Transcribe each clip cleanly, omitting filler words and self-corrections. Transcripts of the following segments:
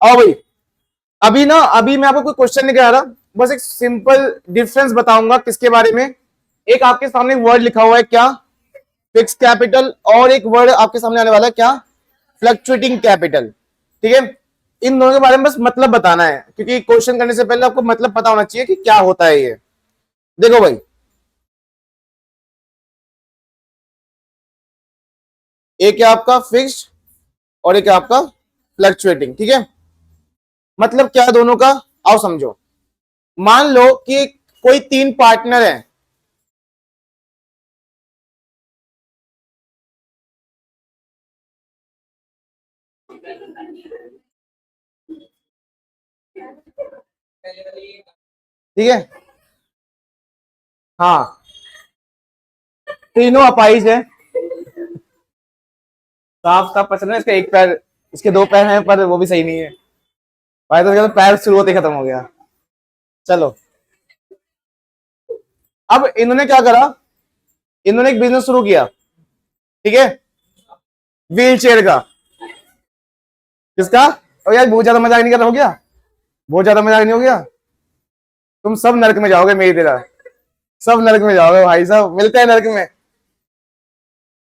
आओ भाई, अभी मैं आपको कोई क्वेश्चन नहीं करा रहा, बस एक सिंपल डिफरेंस बताऊंगा किसके बारे में। एक आपके सामने वर्ड लिखा हुआ है क्या, फिक्स कैपिटल, और एक वर्ड आपके सामने आने वाला है क्या, फ्लक्चुएटिंग कैपिटल। ठीक है, इन दोनों के बारे में बस मतलब बताना है, क्योंकि क्वेश्चन करने से पहले आपको मतलब पता होना चाहिए कि क्या होता है ये। देखो भाई, एक है आपका फिक्स्ड और एक है आपका फ्लक्चुएटिंग। ठीक है, मतलब क्या है दोनों का, आओ समझो। मान लो कि कोई तीन पार्टनर है, ठीक है, हाँ, तीनों अपाइज है, साफ साफ पसंद है, इसका एक पैर, इसके दो पैर हैं पर वो भी सही नहीं है भाई, तो पैर शुरू होते खत्म हो गया। चलो, अब इन्होंने क्या करा, इन्होंने एक बिजनेस शुरू किया, ठीक है, व्हील चेयर का। किसका? और यार बहुत ज्यादा मजाक नहीं कर रहा हो गया, बहुत ज्यादा मजाक नहीं हो गया, तुम सब नरक में जाओगे मेरी तरह, सब नरक में जाओगे भाई साहब, मिलते हैं नरक में।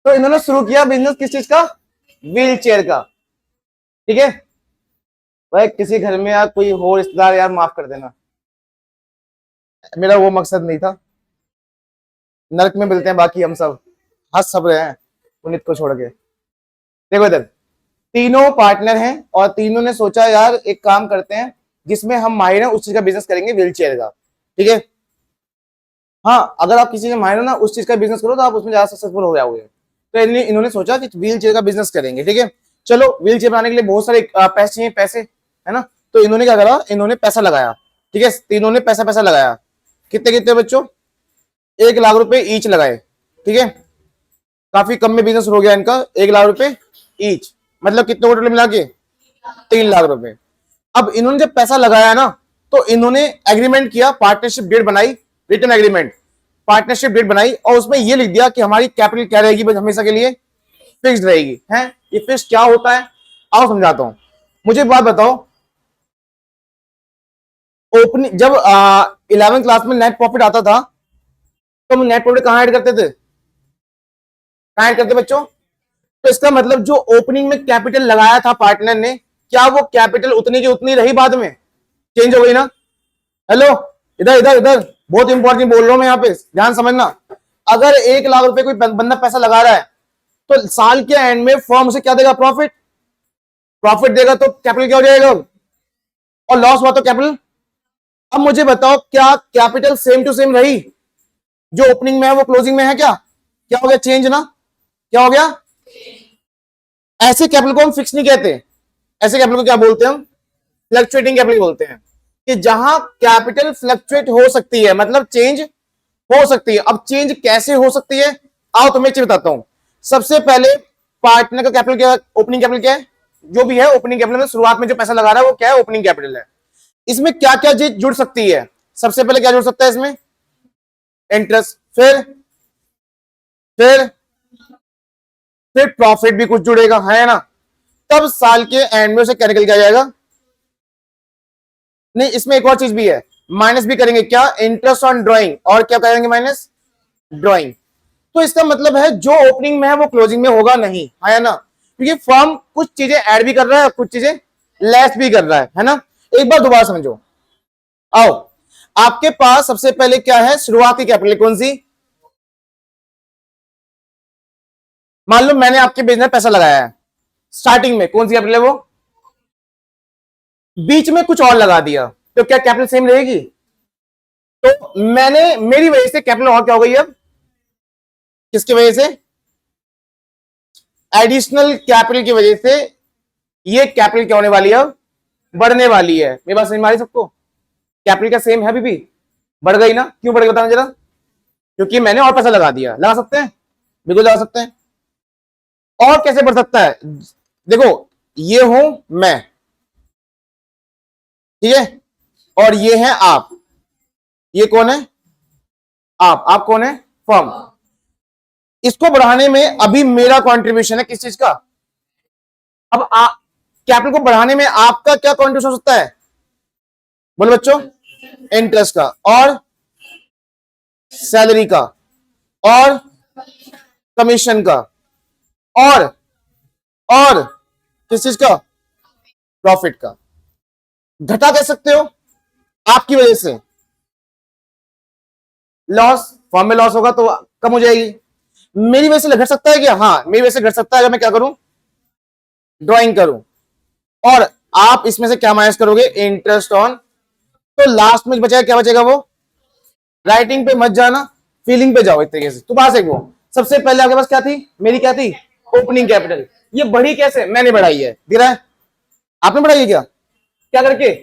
तो इन्होंने शुरू किया बिजनेस किस चीज का, व्हील चेयर का। ठीक है भाई, किसी घर में यार कोई हो रिश्तेदार, यार माफ कर देना, मेरा वो मकसद नहीं था। नरक में मिलते हैं बाकी हम सब, हंस सब रहे हैं पुनीत को छोड़ के। देखो इधर, तीनों पार्टनर हैं और तीनों ने सोचा यार एक काम करते हैं जिसमें हम माहिर हैं उस चीज का बिजनेस करेंगे, व्हील चेयर का। ठीक है, हाँ, अगर आप किसी से माहिर हो ना उस चीज का बिजनेस करो तो आप उसमें ज्यादा सक्सेसफुल हो जाओगे। तो इन्होंने सोचा कि व्हील चेयर का बिजनेस करेंगे। ठीक है, चलो, व्हील चेयर बनाने के लिए बहुत सारे पैसे चाहिए, पैसे, है ना। तो इन्होंने क्या करा, इन्होंने पैसा लगाया। ठीक है, तीनों ने पैसा पैसा लगाया। कितने कितने बच्चों, 1 लाख रुपए ईच लगाए। ठीक है, काफी कम में बिजनेस हो गया इनका, 1 लाख रुपए ईच, मतलब कितने टोटल मिला के 3 लाख रुपए। अब इन्होंने जब पैसा लगाया ना, तो इन्होंने एग्रीमेंट किया, पार्टनरशिप डेट बनाई, रिटर्न एग्रीमेंट, पार्टनरशिप डेट बनाई, और उसमें यह लिख दिया कि हमारी कैपिटल क्या रहेगी, बस हमेशा के लिए फिक्स्ड रहेगी। है, ये फिक्स क्या होता है, आओ समझाता हूं। मुझे बात बताओ, ओपनिंग जब 11th क्लास में नेट प्रॉफिट आता था, तो हम नेट प्रॉफिट कहां ऐड करते थे, कहां ऐड करते बच्चों। तो इसका मतलब जो ओपनिंग में कैपिटल लगाया था पार्टनर ने, क्या वो कैपिटल उतनी की उतनी रही, बाद में चेंज हो गई ना। हेलो, इधर इधर इधर, बहुत इंपॉर्टेंट बोल रहा हूं मैं यहाँ पे, ध्यान समझना। अगर 1 लाख रुपए कोई बंदा पैसा लगा रहा है, तो साल के एंड में फर्म उसे क्या देगा, प्रॉफिट, प्रॉफिट देगा, तो कैपिटल क्या हो जाएगा, और लॉस हुआ तो कैपिटल। अब मुझे बताओ, क्या कैपिटल सेम टू सेम रही, जो ओपनिंग में है वो क्लोजिंग में है, क्या क्या हो गया, चेंज ना, क्या हो गया। ऐसे कैपिटल को हम फिक्स नहीं कहते, ऐसे कैपिटल को क्या बोलते हैं हम, फ्लक्चुएटिंग कैपिटल बोलते हैं, कि जहां कैपिटल फ्लक्चुएट हो सकती है, मतलब चेंज हो सकती है। अब चेंज कैसे हो सकती है, आओ तुम्हें एक चीज बताता हूं। सबसे पहले, पार्टनर का कैपिटल क्या, ओपनिंग कैपिटल क्या है, जो भी है ओपनिंग कैपिटल में शुरुआत में जो पैसा लगा रहा है वो क्या है, ओपनिंग कैपिटल है। इसमें क्या क्या चीज जुड़ सकती है, सबसे पहले क्या जुड़ सकता है इसमें, इंटरेस्ट, फिर फिर प्रॉफिट भी कुछ जुड़ेगा, है ना। तब साल के एंड में उसे क्या निकल के आ जाएगा, नहीं इसमें एक और चीज भी है, माइनस भी करेंगे, क्या, इंटरेस्ट ऑन ड्रॉइंग, और क्या करेंगे, माइनस ड्रॉइंग। तो इसका मतलब है जो ओपनिंग में है वो क्लोजिंग में होगा नहीं, है ना, क्योंकि फर्म कुछ चीजें ऐड भी कर रहा है, कुछ चीजें लेस भी कर रहा है ना। एक बार दोबारा समझो, आओ, आपके पास सबसे पहले क्या है, शुरुआती कैपिटल कौन सी, मान लो मैंने आपके बिजनेस में पैसा लगाया है, स्टार्टिंग में कौन सी कैपिटल है वो, बीच में कुछ और लगा दिया, तो क्या कैपिटल सेम रहेगी, तो मैंने, मेरी वजह से कैपिटल और क्या हो गई, अब किसकी वजह से, एडिशनल कैपिटल की वजह से ये कैपिटल क्या होने वाली है, अब बढ़ने वाली है। मेरी बात समझ में आ रही सबको, कैपिटल का सेम है अभी भी, बढ़ गई ना, क्यों बढ़ गई बताना जरा, क्योंकि मैंने और पैसा लगा दिया, लगा सकते हैं, बिल्कुल लगा सकते हैं। और कैसे बढ़ सकता है, देखो, ये हूं मैं, ठीक है, और ये है आप, ये कौन है, आप कौन है, फर्म। इसको बढ़ाने में अभी मेरा कंट्रीब्यूशन है किस चीज का, अब कैपिटल को बढ़ाने में आपका क्या कॉन्ट्रीब्यूशन हो सकता है? बोलो बच्चों, इंटरेस्ट का और सैलरी का और कमीशन का और किस चीज का? प्रॉफिट का। घटा कह सकते हो आपकी वजह से लॉस, फॉर्म में लॉस होगा तो कम हो जाएगी। मेरी वजह से घट सकता है क्या? हाँ, मेरी वजह से घट सकता है अगर मैं क्या करूं? ड्राइंग करूं। और आप इसमें से क्या माइनस करोगे? Interest on. तो लास्ट में बचाएगा क्या? बचेगा वो, राइटिंग पे मत जाना, फीलिंग पे जाओ एक तरीके से। तो पास एक वो सबसे पहले आपके पास क्या थी? मेरी क्या थी? Opening capital. ये बढ़ी कैसे? मैंने बढ़ाई है। दिख रहा है? आपने बढ़ाई है क्या? क्या करके?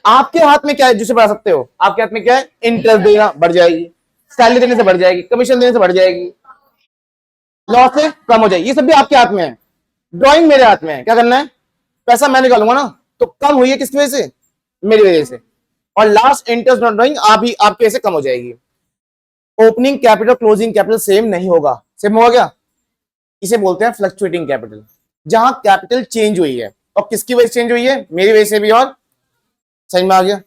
आपके हाथ में क्या है जिसे बढ़ा सकते हो? आपके हाथ में क्या है? इंटरेस्ट देना, बढ़ जाएगी। सैलरी देने से बढ़ जाएगी, कमीशन देने से बढ़ जाएगी, लॉस से कम हो जाएगी। ये सब भी आपके हाथ में है। ड्राइंग मेरे हाथ में है। क्या करना है? पैसा मैं निकालूंगा ना, तो कम हुई है किसकी वजह से? मेरी वजह से। और लास्ट इंटरेस्ट ऑन ड्राइंग आप ही आपके वजह से कम हो जाएगी। Opening capital closing capital same नहीं होगा। सेम होगा क्या? इसे बोलते हैं फ्लक्चुएटिंग कैपिटल, जहां कैपिटल चेंज हुई है। और किसकी वजह से चेंज हुई है? मेरी वजह से भी। और समझ में आ गया?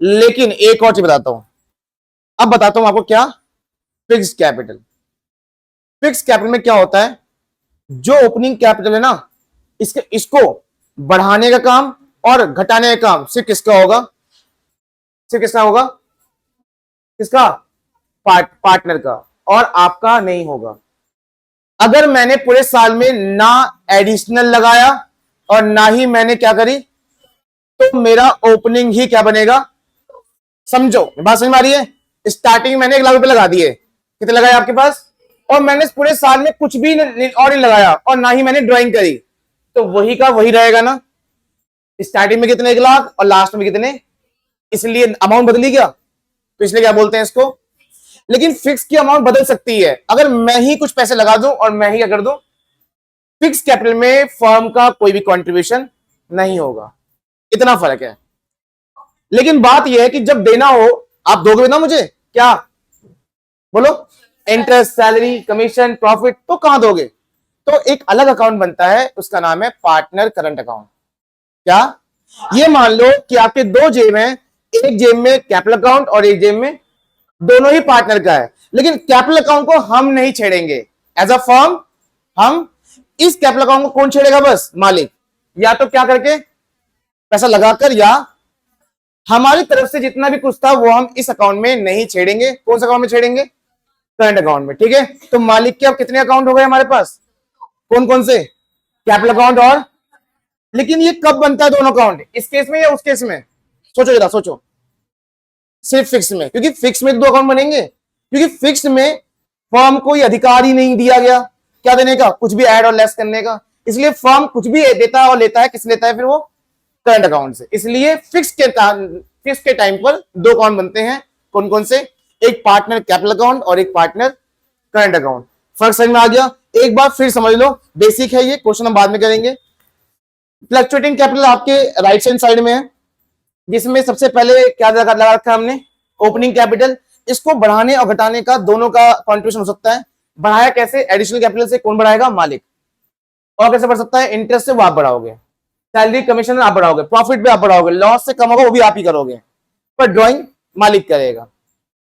लेकिन एक और चीज बताता हूं, अब बताता हूं आपको क्या। Fixed capital. फिक्स्ड कैपिटल में क्या होता है? जो ओपनिंग कैपिटल है ना, इसको बढ़ाने का काम और घटाने का काम सिर्फ किसका होगा? सिर्फ किसका होगा? किसका? पार्टनर का, और आपका नहीं होगा। अगर मैंने पूरे साल में ना एडिशनल लगाया और ना ही मैंने क्या करी, तो मेरा ओपनिंग ही क्या बनेगा? समझो, बात समझ में आ रही है? स्टार्टिंग में मैंने 1 लाख रुपए लगा दिए। कितने लगाए आपके पास? और मैंने पूरे साल में कुछ भी और नहीं लगाया और ना ही मैंने ड्राइंग करी, तो वही का वही रहेगा ना। स्टार्टिंग में कितने? 1 लाख, और लास्ट में कितने? इसलिए अमाउंट बदली क्या? तो इसलिए क्या बोलते हैं इसको? लेकिन फिक्स की अमाउंट बदल सकती है। अगर मैं ही कुछ पैसे लगा दूं और मैं ही क्या कर दूं, फिक्स कैपिटल में फर्म का कोई भी कंट्रीब्यूशन नहीं होगा। इतना फर्क है। लेकिन बात यह है कि जब देना हो, आप दोगे ना मुझे क्या? बोलो, इंटरेस्ट, सैलरी, कमीशन, प्रॉफिट, तो कहां दोगे? तो एक अलग अकाउंट बनता है, उसका नाम है पार्टनर करंट अकाउंट। क्या? ये मान लो कि आपके 2 जेब हैं, एक जेब में कैपिटल अकाउंट और एक जेब में, दोनों ही पार्टनर का है, लेकिन कैपिटल अकाउंट को हम नहीं छेड़ेंगे एज अ फर्म। हम इस कैपिटल अकाउंट को कौन छेड़ेगा? बस मालिक। या तो क्या करके? पैसा लगाकर, या हमारी तरफ से जितना भी कुछ था वो हम इस अकाउंट में नहीं छेड़ेंगे। कौन सा अकाउंट में छेड़ेंगे? करंट अकाउंट में। ठीक है, तो मालिक के अब कितने अकाउंट हो गए हमारे पास? कौन कौन से? कैपिटल अकाउंट और। लेकिन ये कब बनता है दोनों अकाउंट? इस केस में या उस केस में? सोचो जरा, सोचो। सिर्फ फिक्स में, क्योंकि फिक्स में 2 अकाउंट बनेंगे, क्योंकि फिक्स में फर्म को ये अधिकार ही नहीं दिया गया क्या देने का, कुछ भी ऐड और लेस करने का। इसलिए फर्म कुछ भी देता है और लेता है, किस लेता है फिर? वो करंट अकाउंट से। इसलिए फिक्स के टाइम पर 2 अकाउंट बनते हैं। कौन कौन से? एक पार्टनर कैपिटल अकाउंट और एक पार्टनर करंट अकाउंट। फर्क समझ में आ गया? एक बार फिर समझ लो, बेसिक है ये, क्वेश्चन हम बाद में करेंगे। फ्लक्चुएटिंग कैपिटल आपके राइट हैंड साइड में है, जिसमें सबसे पहले क्या लगा रखा है हमने? Opening capital. इसको बढ़ाने और घटाने का दोनों का कॉन्ट्रीब्यूशन हो सकता है। बढ़ाया कैसे? एडिशनल कैपिटल से। कौन बढ़ाएगा? मालिक। और कैसे बढ़ सकता है? इंटरेस्ट से वो आप बढ़ाओगे, सैलरी कमीशन आप बढ़ाओगे, प्रॉफिट भी आप बढ़ाओगे, लॉस से कम होगा वो भी आप ही करोगे, पर ड्राइंग मालिक करेगा,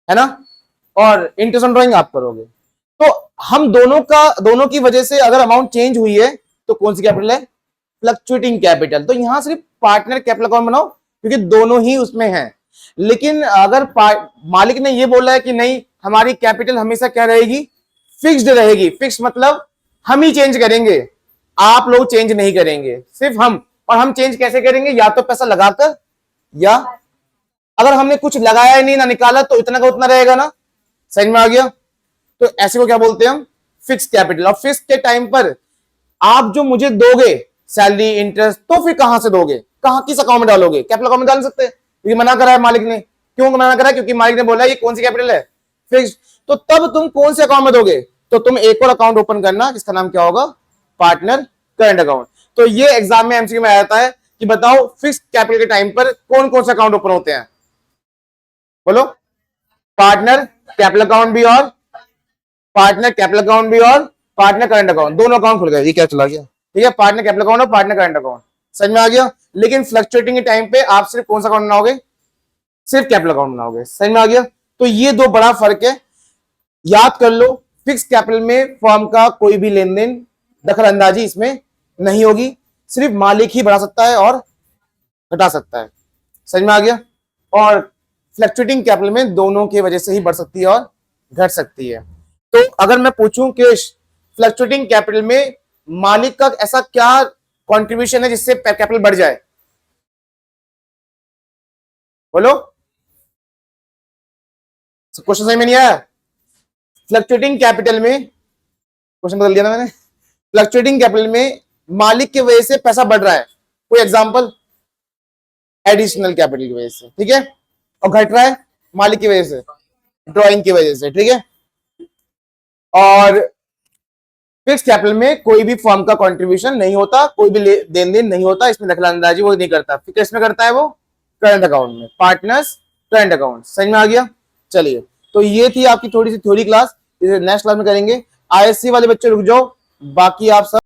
है ना। और इंटरेस्ट ऑन ड्राइंग आप करोगे। तो हम दोनों की वजह से अगर अमाउंट चेंज हुई है तो कौन सी कैपिटल है? Fluctuating capital. तो यहां सिर्फ पार्टनर कैपिटल अकाउंट बनाओ, क्योंकि दोनों ही उसमें है। लेकिन अगर मालिक ने ये बोला है कि नहीं, हमारी कैपिटल हमेशा क्या रहेगी? फिक्स्ड रहेगी। फिक्स मतलब हम ही चेंज करेंगे, आप लोग चेंज नहीं करेंगे, सिर्फ हम। और हम चेंज कैसे करेंगे? या तो पैसा लगाकर, या अगर हमने कुछ लगाया ही नहीं ना निकाला तो इतना का उतना रहेगा ना। समझ में आ गया? तो ऐसे को क्या बोलते हैं हम? Fix capital. और फिक्स के टाइम पर आप जो मुझे दोगे सैलरी, इंटरेस्ट, तो फिर कहां से दोगे? कहां, किस अकाउंट में डालोगे? कैपिटल अकाउंट में डाल सकते हैं, क्योंकि मना करा है मालिक ने। क्यों मना करा है? क्योंकि मालिक ने बोला ये कौन सी कैपिटल है? फिक्स। तो तब तुम कौन से अकाउंट में दोगे? तो तुम एक और अकाउंट ओपन करना, जिसका नाम क्या होगा? Partner current account. तो ये एग्जाम में एमसीक्यू में आ जाता है कि बताओ फिक्स कैपिटल के टाइम पर कौन कौन से अकाउंट ओपन होते हैं? बोलो। पार्टनर कैपिटल अकाउंट भी, और पार्टनर कैपिटल अकाउंट भी, और पार्टनर करंट अकाउंट। दोनों अकाउंट खुल गए। ये क्या चला गया? ठीक है, पार्टनर कैपिटल अकाउंट और पार्टनर करंट अकाउंट। समझ में आ गया। लेकिन फ्लक्चुएटिंग के टाइम पे आप सिर्फ कौन सा अकाउंट बनाओगे, सिर्फ कैपिटल अकाउंट बनाओगे। समझ में आ गया। तो ये दो बड़ा फर्क है, याद कर लो। फिक्स कैपिटल में फर्म का कोई भी लेन देन, दखल अंदाजी इसमें नहीं होगी, सिर्फ मालिक ही बढ़ा सकता है और घटा सकता है। समझ में आ गया। और फ्लक्चुएटिंग कैपिटल में दोनों की वजह से ही बढ़ सकती है और घट सकती है। तो अगर मैं पूछूं कि फ्लक्चुएटिंग कैपिटल में मालिक का ऐसा क्या कंट्रीब्यूशन है जिससे कैपिटल बढ़ जाए, बोलो। क्वेश्चन समझ में नहीं आया? फ्लक्चुएटिंग कैपिटल में, क्वेश्चन बदल दिया ना मैंने। फ्लक्चुएटिंग कैपिटल में मालिक की वजह से पैसा बढ़ रहा है, कोई एग्जांपल, एडिशनल कैपिटल की वजह से, ठीक है। और घट रहा है मालिक की वजह से, ड्राइंग की वजह से, ठीक है। और फिक्स कैपिटल में कोई भी फर्म का कंट्रीब्यूशन नहीं होता, कोई भी देन देन नहीं होता, इसमें दखलंदाजी वो नहीं करता। फिर किसमें करता है वो, करंट अकाउंट में, पार्टनर्स करंट अकाउंट। समझ में आ गया। चलिए, तो ये थी आपकी थोड़ी सी थ्योरी क्लास, नेक्स्ट क्लास में करेंगे। आईएससी वाले बच्चे रुक जाओ, बाकी आप सब